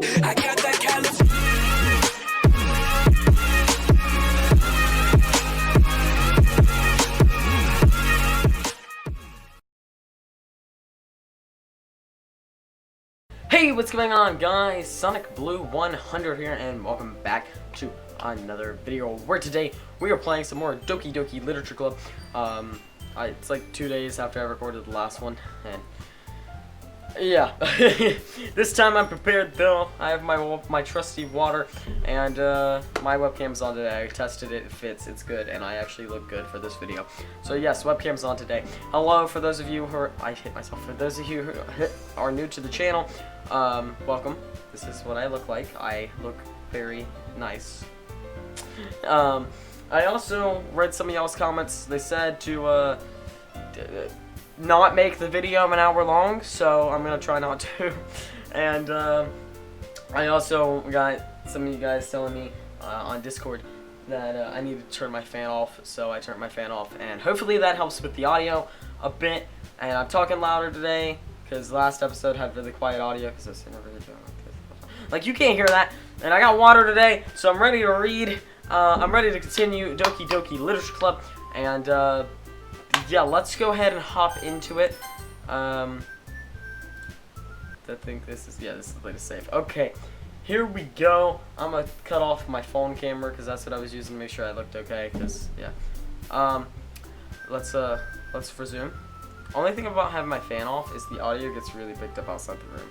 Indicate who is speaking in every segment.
Speaker 1: I got that kind of.
Speaker 2: Hey, what's going on, guys? Sonic Blue 100 here, and welcome back to another video where today we are playing some more Doki Doki Literature Club. It's like 2 days after I recorded the last one, and yeah, this time I'm prepared though. I have my trusty water, and my webcam's on today. I tested it, it fits, it's good, and I actually look good for this video. So yes, webcam's on today. Hello, for those of you who are, I hit myself, for those of you who are new to the channel, welcome. This is what I look like. I look very nice. I also read some of y'all's comments. They said to not make the video an hour long, so I'm gonna try not to. And I also got some of you guys telling me on Discord that I need to turn my fan off, so I turned my fan off, and hopefully that helps with the audio a bit. And I'm talking louder today because last episode had really quiet audio because I was sitting over here doing like this. Like, you can't hear that. And I got water today, so I'm ready to read. I'm ready to continue Doki Doki Literature Club, and yeah, let's go ahead and hop into it. I think this is the way to save. Okay, here we go. I'm gonna cut off my phone camera because that's what I was using to make sure I looked okay. Cause yeah, let's resume. Only thing about having my fan off is the audio gets really picked up outside the room,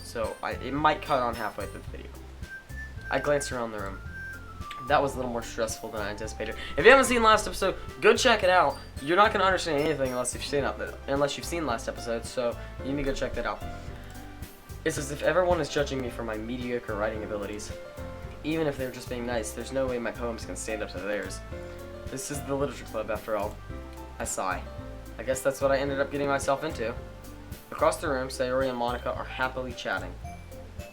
Speaker 2: so it might cut on halfway through the video. I glanced around the room. That was a little more stressful than I anticipated. If you haven't seen last episode, go check it out. You're not gonna understand anything unless you've seen last episode. So you need to go check that out. It's as if everyone is judging me for my mediocre writing abilities. Even if they're just being nice, there's no way my poems can stand up to theirs. This is the literature club, after all. I sigh. I guess that's what I ended up getting myself into. Across the room, Sayori and Monica are happily chatting.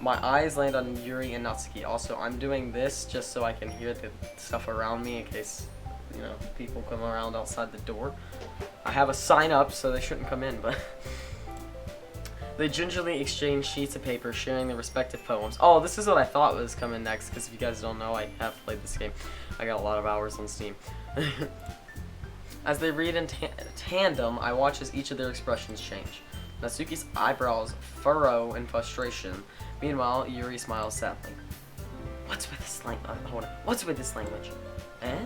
Speaker 2: My eyes land on Yuri and Natsuki. Also, I'm doing this just so I can hear the stuff around me in case, you know, people come around outside the door. I have a sign up, so they shouldn't come in, but they gingerly exchange sheets of paper, sharing their respective poems. Oh, this is what I thought was coming next, because if you guys don't know, I have played this game. I got a lot of hours on Steam. As they read in tandem, I watch as each of their expressions change. Natsuki's eyebrows furrow in frustration. Meanwhile, Yuri smiles sadly. What's with this What's with this language? Eh?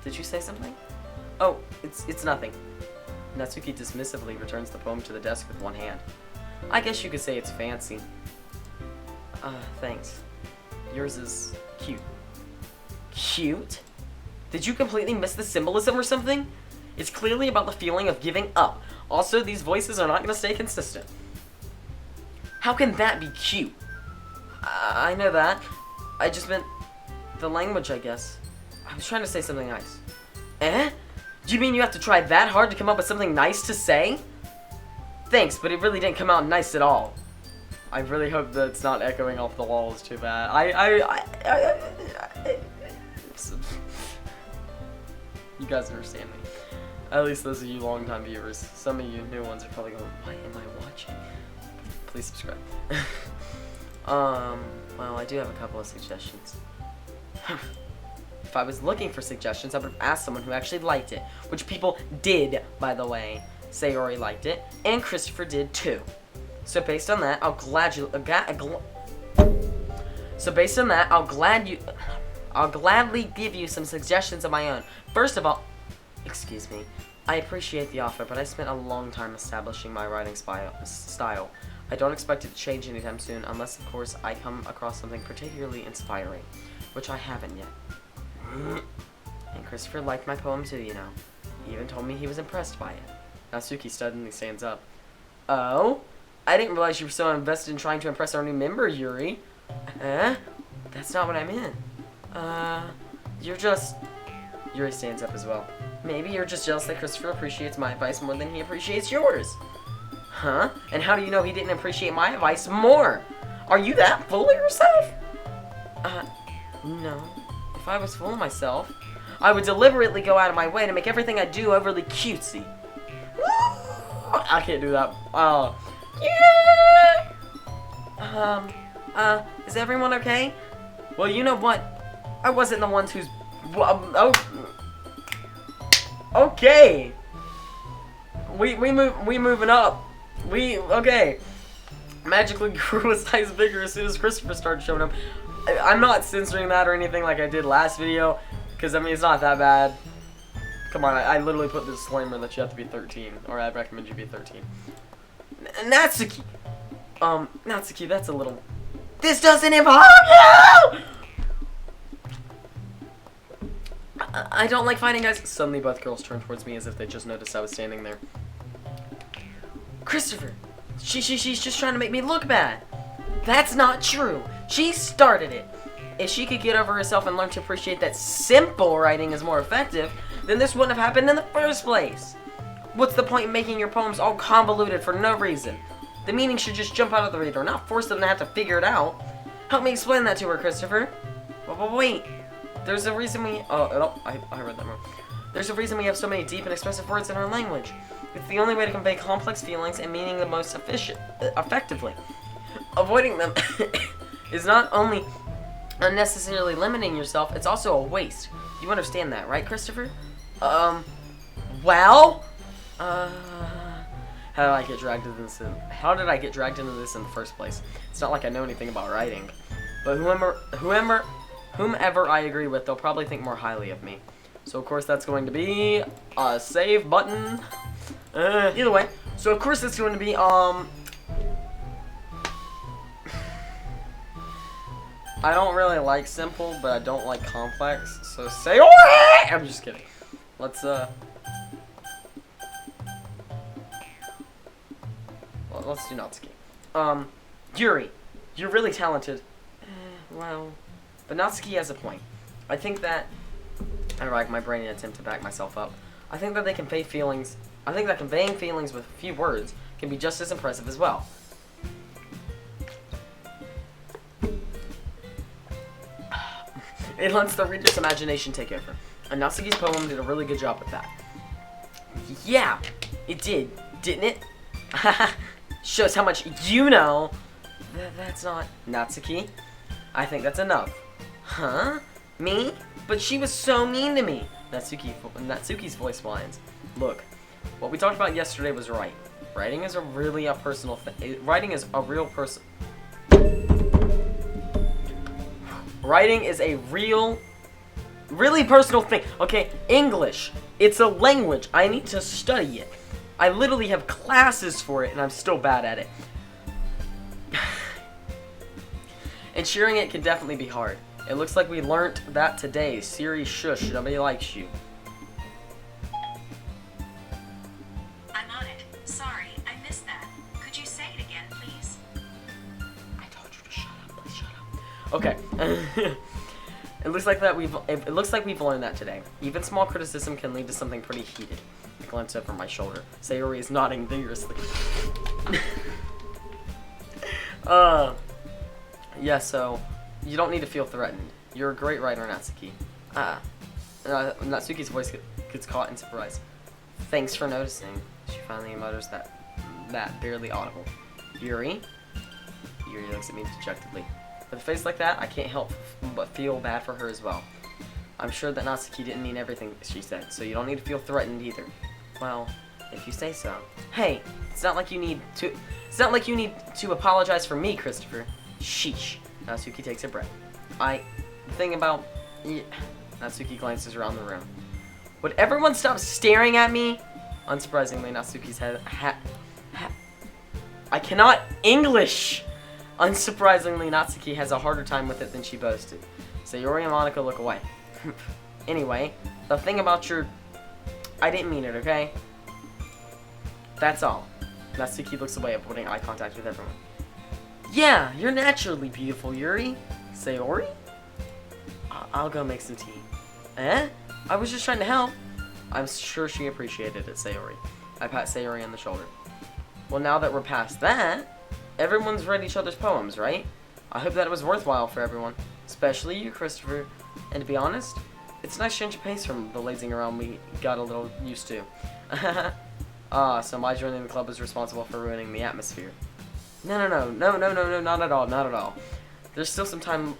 Speaker 2: Did you say something? Oh, it's nothing. Natsuki dismissively returns the poem to the desk with one hand. I guess you could say it's fancy. Thanks. Yours is cute. Cute? Did you completely miss the symbolism or something? It's clearly about the feeling of giving up. Also, these voices are not going to stay consistent. How can that be cute? I know that. I just meant the language, I guess. I was trying to say something nice. Eh? Do you mean you have to try that hard to come up with something nice to say? Thanks, but it really didn't come out nice at all. I really hope that it's not echoing off the walls too bad. You guys understand me. At least those of you long-time viewers. Some of you new ones are probably going, what am I watching? Please subscribe. Well, I do have a couple of suggestions. If I was looking for suggestions, I would have asked someone who actually liked it. Which people did, by the way. Sayori liked it, and Christopher did too. So based on that, I'll gladly give you some suggestions of my own. First of all, excuse me, I appreciate the offer, but I spent a long time establishing my writing style. I don't expect it to change anytime soon, unless, of course, I come across something particularly inspiring, which I haven't yet. And Christopher liked my poem too, you know. He even told me he was impressed by it. Natsuki suddenly stands up. Oh? I didn't realize you were so invested in trying to impress our new member, Yuri. Eh? That's not what I meant. You're just... Yuri stands up as well. Maybe you're just jealous that Christopher appreciates my advice more than he appreciates yours. Huh? And how do you know he didn't appreciate my advice more? Are you that full of yourself? No. If I was full of myself, I would deliberately go out of my way to make everything I do overly cutesy. I can't do that. Yeah. Is everyone okay? Well, you know what? I wasn't the one who's... Oh. Okay. We moving up. Okay. Magically grew a size bigger as soon as Christopher started showing up. I'm not censoring that or anything like I did last video, because I mean it's not that bad. Come on, I literally put the disclaimer that you have to be 13, or I'd recommend you be 13. Natsuki! Natsuki, that's a little... This doesn't involve you! I don't like fighting, guys. Suddenly both girls turned towards me as if they just noticed I was standing there. Christopher! She's just trying to make me look bad. That's not true. She started it. If she could get over herself and learn to appreciate that simple writing is more effective, then this wouldn't have happened in the first place. What's the point in making your poems all convoluted for no reason? The meaning should just jump out of the reader, not force them to have to figure it out. Help me explain that to her, Christopher. But wait. There's a reason we... Oh, no, I read that wrong. There's a reason we have so many deep and expressive words in our language. It's the only way to convey complex feelings and meaning the most effectively. Avoiding them is not only unnecessarily limiting yourself, it's also a waste. You understand that, right, Christopher? Well? How did I get dragged into this? How did I get dragged into this in the first place? It's not like I know anything about writing. But whomever I agree with, they'll probably think more highly of me. So of course that's going to be a save button. Either way. So of course it's going to be I don't really like simple, but I don't like complex. So say I'm just kidding. Let's let's do Natsuki. Yuri, you're really talented. Well, but Natsuki has a point. I think that I racked my brain in an attempt to back myself up. I think that conveying feelings with a few words can be just as impressive as well. It lets the reader's imagination take over. And Natsuki's poem did a really good job with that. Yeah, it did, didn't it? Shows how much you know. That's not Natsuki. I think that's enough. Huh? Me? But she was so mean to me. Natsuki's voice whines. Look, what we talked about yesterday was right. Writing is really a personal thing. Writing is a real person. Writing is a really personal thing. Okay, English. It's a language. I need to study it. I literally have classes for it, and I'm still bad at it. And sharing it can definitely be hard. It looks like we learnt that today. Siri, shush. Nobody likes you.
Speaker 1: I'm on it. Sorry, I missed that. Could you say it again, please?
Speaker 2: I told you to shut up. Please shut up. Okay. It looks like we've learned that today. Even small criticism can lead to something pretty heated. I glance over my shoulder. Sayori is nodding vigorously. Yeah, so you don't need to feel threatened. You're a great writer, Natsuki. Natsuki's voice gets caught in surprise. Thanks for noticing. She finally mutters that barely audible. Yuri? Yuri looks at me dejectedly. With a face like that, I can't help but feel bad for her as well. I'm sure that Natsuki didn't mean everything she said, so you don't need to feel threatened either. Well, if you say so. Hey, it's not like you need to apologize for me, Christopher. Sheesh. Natsuki takes a breath. The thing about... Yeah. Natsuki glances around the room. Would everyone stop staring at me? Unsurprisingly, Natsuki's head... I cannot English! Unsurprisingly, Natsuki has a harder time with it than she boasted. Sayori and Monica look away. Anyway, the thing about your... I didn't mean it, okay? That's all. Natsuki looks away, avoiding eye contact with everyone. Yeah, you're naturally beautiful, Yuri. Sayori? I'll go make some tea. Eh? I was just trying to help. I'm sure she appreciated it, Sayori. I pat Sayori on the shoulder. Well, now that we're past that, everyone's read each other's poems, right? I hope that it was worthwhile for everyone. Especially you, Christopher. And to be honest, it's a nice change of pace from the lazing around we got a little used to. So my joining the club is responsible for ruining the atmosphere. No, not at all, not at all. There's still some time.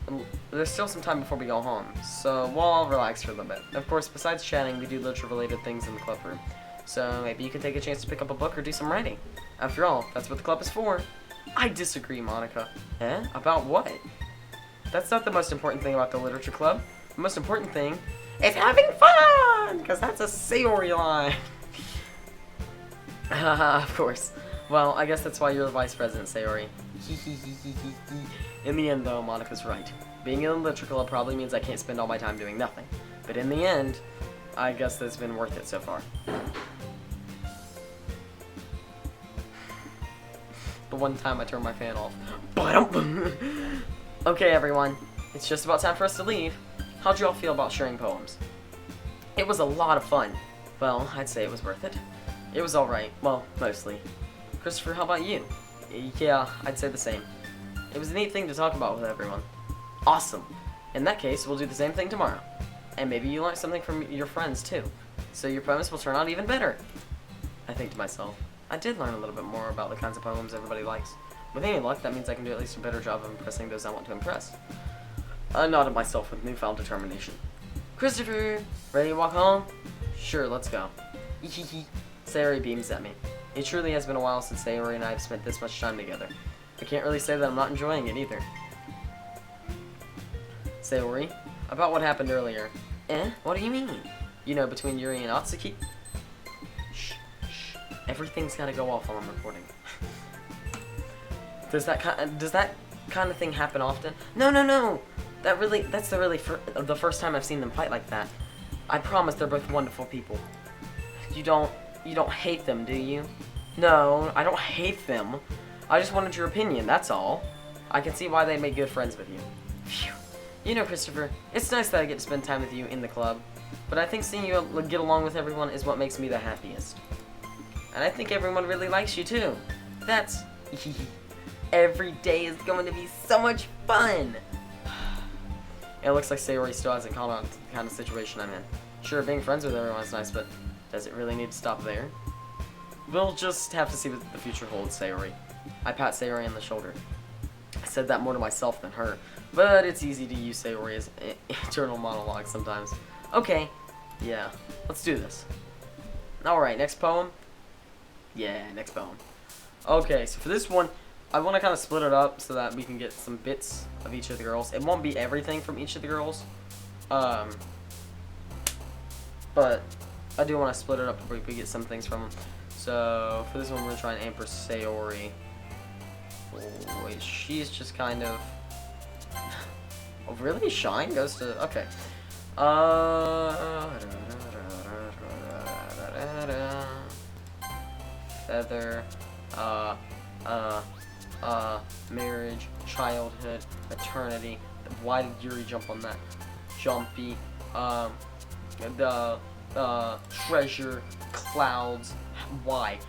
Speaker 2: There's still some time before we go home, so we'll all relax for a little bit. Of course, besides chatting, we do literature-related things in the club room. So maybe you could take a chance to pick up a book or do some writing. After all, that's what the club is for. I disagree, Monica. Eh? About what? That's not the most important thing about the literature club. The most important thing is having fun, because that's a Sayori line. Of course. Well, I guess that's why you're the vice president, Sayori. In the end, though, Monica's right. Being in the literature club probably means I can't spend all my time doing nothing. But in the end, I guess that's been worth it so far. The one time I turned my fan off. Okay, everyone. It's just about time for us to leave. How'd you all feel about sharing poems? It was a lot of fun. Well, I'd say it was worth it. It was alright. Well, mostly. Christopher, how about you? Yeah, I'd say the same. It was a neat thing to talk about with everyone. Awesome. In that case, we'll do the same thing tomorrow. And maybe you learn something from your friends, too. So your poems will turn out even better. I think to myself, I did learn a little bit more about the kinds of poems everybody likes. With any luck, that means I can do at least a better job of impressing those I want to impress. I nodded myself with newfound determination. Christopher, ready to walk home? Sure, let's go. Sayori beams at me. It truly has been a while since Sayori and I have spent this much time together. I can't really say that I'm not enjoying it either. Sayori, about what happened earlier. What do you mean? You know, between Yuri and Atsuki? Shh. Everything's gotta go off while I'm recording. Does that kind of thing happen often? No. That's the first time I've seen them fight like that. I promise they're both wonderful people. You don't hate them, do you? No, I don't hate them. I just wanted your opinion, that's all. I can see why they make good friends with you. Phew. You know, Christopher, it's nice that I get to spend time with you in the club, but I think seeing you get along with everyone is what makes me the happiest. And I think everyone really likes you too. That's... Every day is going to be so much fun! It looks like Sayori still hasn't caught on to the kind of situation I'm in. Sure, being friends with everyone is nice, but does it really need to stop there? We'll just have to see what the future holds, Sayori. I pat Sayori on the shoulder. I said that more to myself than her, but it's easy to use Sayori as internal monologue sometimes. Okay, yeah, let's do this. Alright, next poem? Yeah, next poem. Okay, so for this one, I want to kind of split it up so that we can get some bits of each of the girls. It won't be everything from each of the girls, but I do want to split it up before we get some things from them. So for this one, we're going to try and aim for Sayori. Oh, wait, she's just kind of... Oh, really? Shine goes to... Okay. Feather. Marriage. Childhood. Eternity. Why did Yuri jump on that? Jumpy. Treasure. Clouds. Why?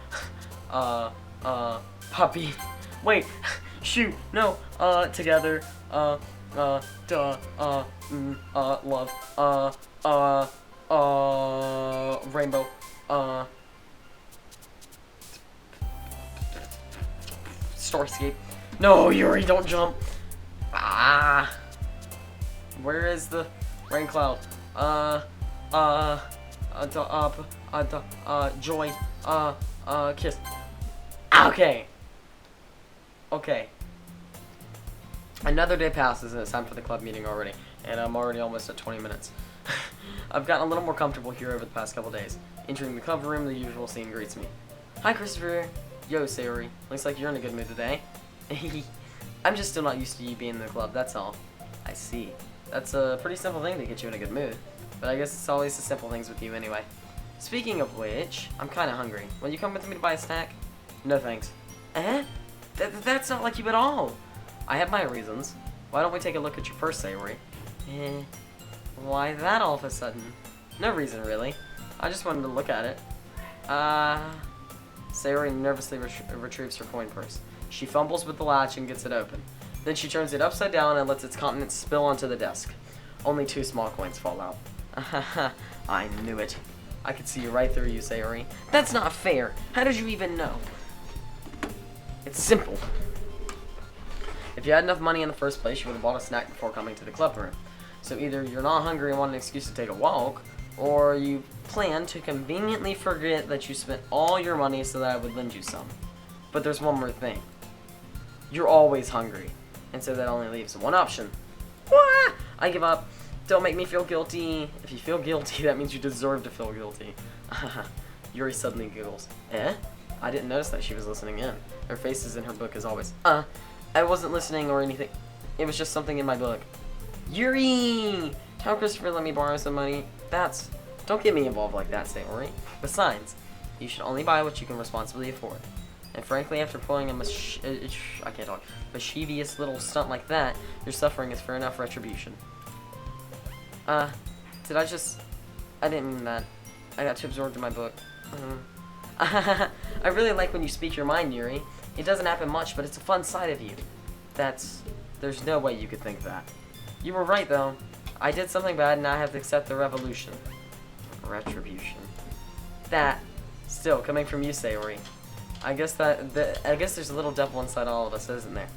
Speaker 2: Puppy. Wait. Shoot. No. Together. Love. Rainbow. Starscape. No, Yuri, don't jump. Where is the rain cloud? Joy. Kiss. Okay. Okay. Another day passes and it's time for the club meeting already, and I'm already almost at 20 minutes. I've gotten a little more comfortable here over the past couple days. Entering the club room, the usual scene greets me. Hi, Christopher. Yo, Sayori. Looks like you're in a good mood today. I'm just still not used to you being in the club, that's all. I see. That's a pretty simple thing to get you in a good mood, but I guess it's always the simple things with you anyway. Speaking of which, I'm kinda hungry. Will you come with me to buy a snack? No thanks. That's not like you at all. I have my reasons. Why don't we take a look at your purse, Sayori? Why that all of a sudden? No reason, really. I just wanted to look at it. Sayori nervously retrieves her coin purse. She fumbles with the latch and gets it open. Then she turns it upside down and lets its contents spill onto the desk. Only 2 small coins fall out. I knew it. I could see right through you, Sayori. That's not fair. How did you even know? It's simple. If you had enough money in the first place, you would have bought a snack before coming to the club room. So either you're not hungry and want an excuse to take a walk, or you plan to conveniently forget that you spent all your money so that I would lend you some. But there's one more thing. You're always hungry, and so that only leaves one option. Wah! I give up. Don't make me feel guilty. If you feel guilty, that means you deserve to feel guilty. Yuri suddenly giggles. Eh? I didn't notice that she was listening in. Her face is in her book as always. I wasn't listening or anything. It was just something in my book. Yuri! Tell Christopher let me borrow some money. Don't get me involved like that, Sayori. Besides, you should only buy what you can responsibly afford. And frankly, after pulling a mischievous little stunt like that, your suffering is fair enough retribution. I didn't mean that. I got too absorbed in my book. I really like when you speak your mind, Yuri. It doesn't happen much, but it's a fun side of you. There's no way you could think that. You were right, though. I did something bad, and now I have to accept the revolution. Retribution. Still, coming from you, Sayori. I guess there's a little devil inside all of us, isn't there?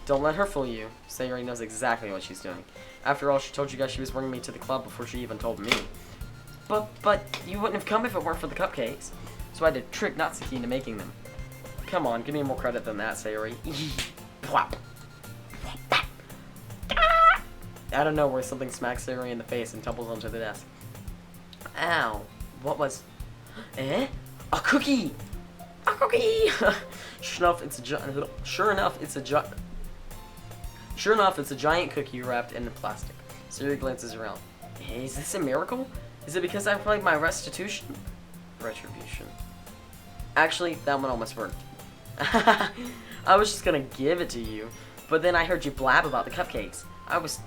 Speaker 2: Don't let her fool you. Sayori knows exactly what she's doing. After all, she told you guys she was bringing me to the club before she even told me. But you wouldn't have come if it weren't for the cupcakes. So I had to trick Natsuki into making them. Come on, give me more credit than that, Sayori. Out of nowhere, something smacks Sayori in the face and tumbles onto the desk. Ow. What was... Eh? A cookie! A cookie! Sure enough, it's a giant cookie wrapped in plastic. Sayori glances around. Hey, is this a miracle? Is it because I played my restitution? Retribution. Actually, that one almost worked. I was just gonna give it to you, but then I heard you blab about the cupcakes.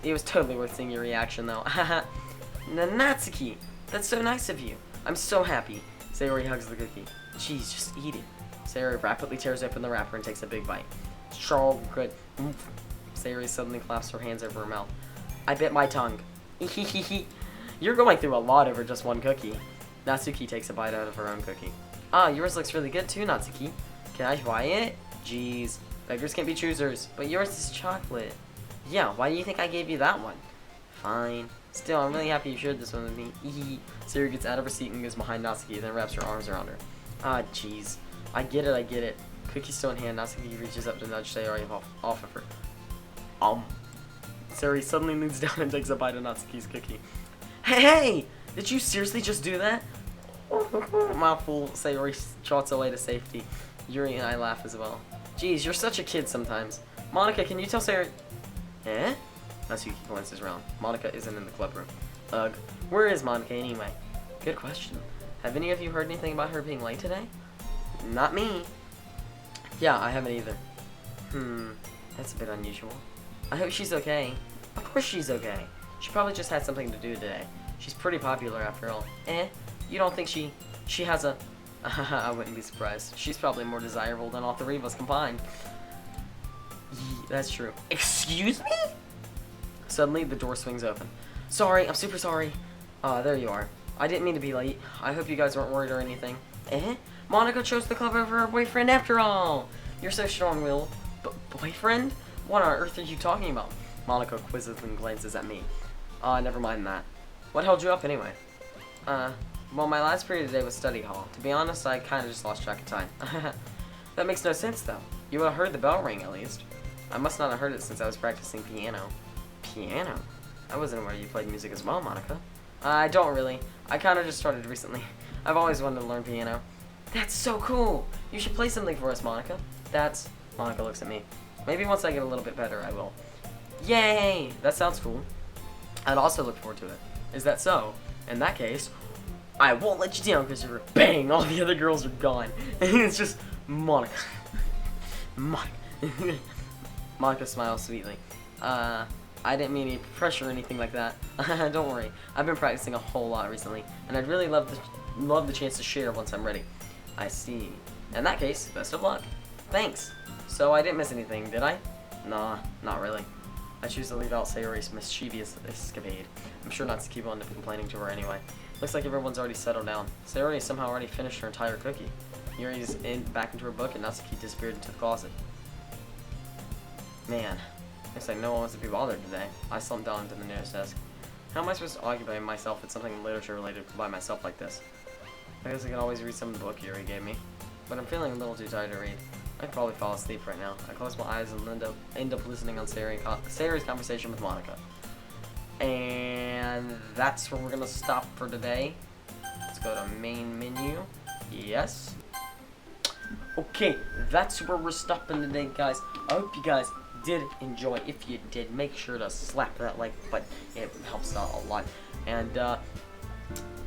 Speaker 2: It was totally worth seeing your reaction, though. Natsuki, that's so nice of you. I'm so happy. Sayori hugs the cookie. Jeez, just eat it. Sayori rapidly tears open the wrapper and takes a big bite. So good. Sayori suddenly claps her hands over her mouth. I bit my tongue. You're going through a lot over just one cookie. Natsuki takes a bite out of her own cookie. Ah, yours looks really good too, Natsuki. Can I buy it? Jeez. Beggars can't be choosers, but yours is chocolate. Yeah, why do you think I gave you that one? Fine. Still, I'm really happy you shared this one with me. Sayori gets out of her seat and goes behind Natsuki, then wraps her arms around her. Ah, jeez. I get it. Cookie still in hand, Natsuki reaches up to nudge Sayori off of her. Sayori suddenly leans down and takes a bite of Natsuki's cookie. Hey! Did you seriously just do that? Mouthful, Sayori trots away to safety. Yuri and I laugh as well. Geez, you're such a kid sometimes. Monica, can you tell Sayori... Eh? Natsuki glances around. Monica isn't in the club room. Ugh. Where is Monica anyway? Good question. Have any of you heard anything about her being late today? Not me. Yeah, I haven't either. That's a bit unusual. I hope she's okay. Of course she's okay. She probably just had something to do today. She's pretty popular after all. Eh? You don't think she has a... I wouldn't be surprised. She's probably more desirable than all three of us combined. That's true. Excuse me? Suddenly, the door swings open. Sorry, I'm super sorry. There you are. I didn't mean to be late. I hope you guys weren't worried or anything. Eh? Monica chose the club over her boyfriend after all. You're so strong-willed. Boyfriend? What on earth are you talking about? Monica quizzically glances at me. Never mind that. What held you up anyway? Well, my last period today was study hall. To be honest, I kind of just lost track of time. That makes no sense, though. You would have heard the bell ring, at least. I must not have heard it since I was practicing piano. Piano? I wasn't aware you played music as well, Monica. I don't really. I kind of just started recently. I've always wanted to learn piano. That's so cool! You should play something for us, Monica. Monica looks at me. Maybe once I get a little bit better, I will. Yay! That sounds cool. I'd also look forward to it. Is that so? In that case, I won't let you down, Christopher. Bang! All the other girls are gone. And it's just Monica. Monica smiles sweetly. I didn't mean any pressure or anything like that. Don't worry. I've been practicing a whole lot recently, and I'd really love the chance to share once I'm ready. I see. In that case, best of luck. Thanks. So I didn't miss anything, did I? Nah, not really. I choose to leave out Sayori's mischievous escapade. I'm sure Natsuki will end up complaining to her anyway. Looks like everyone's already settled down. Sayori has somehow already finished her entire cookie. Yuri's back into her book, and Natsuki disappeared into the closet. Man, looks like no one wants to be bothered today. I slumped down into the nearest desk. How am I supposed to occupy myself with something literature related by myself like this? I guess I can always read some of the book Yuri gave me, but I'm feeling a little too tired to read. I could probably fall asleep right now. I close my eyes and end up listening on Sayori's conversation with Monica. And that's where we're gonna stop for today. Let's go to main menu. Yes. Okay, that's where we're stopping today, guys. I hope you guys did enjoy. If you did, make sure to slap that like button. It helps out a lot. And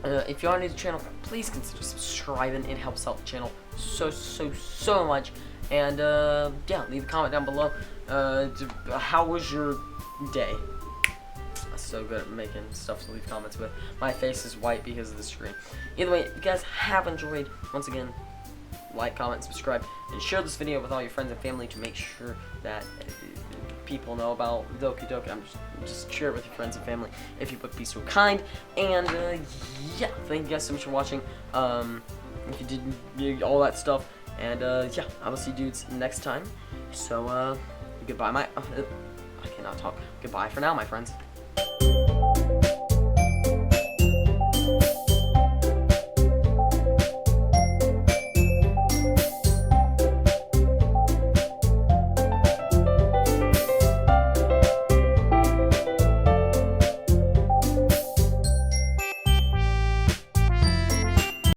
Speaker 2: if you are new to the channel, please consider subscribing. It helps out the channel so much. And yeah, leave a comment down below. How was your day? I'm so good at making stuff to leave comments with. My face is white because of the screen. Either way, if you guys have enjoyed, once again, like, comment, subscribe, and share this video with all your friends and family to make sure that people know about Doki Doki. Just share it with your friends and family if you would be so kind. And yeah, thank you guys so much for watching. If you did all that stuff, and yeah, I will see you dudes next time. So goodbye, I cannot talk. Goodbye for now, my friends.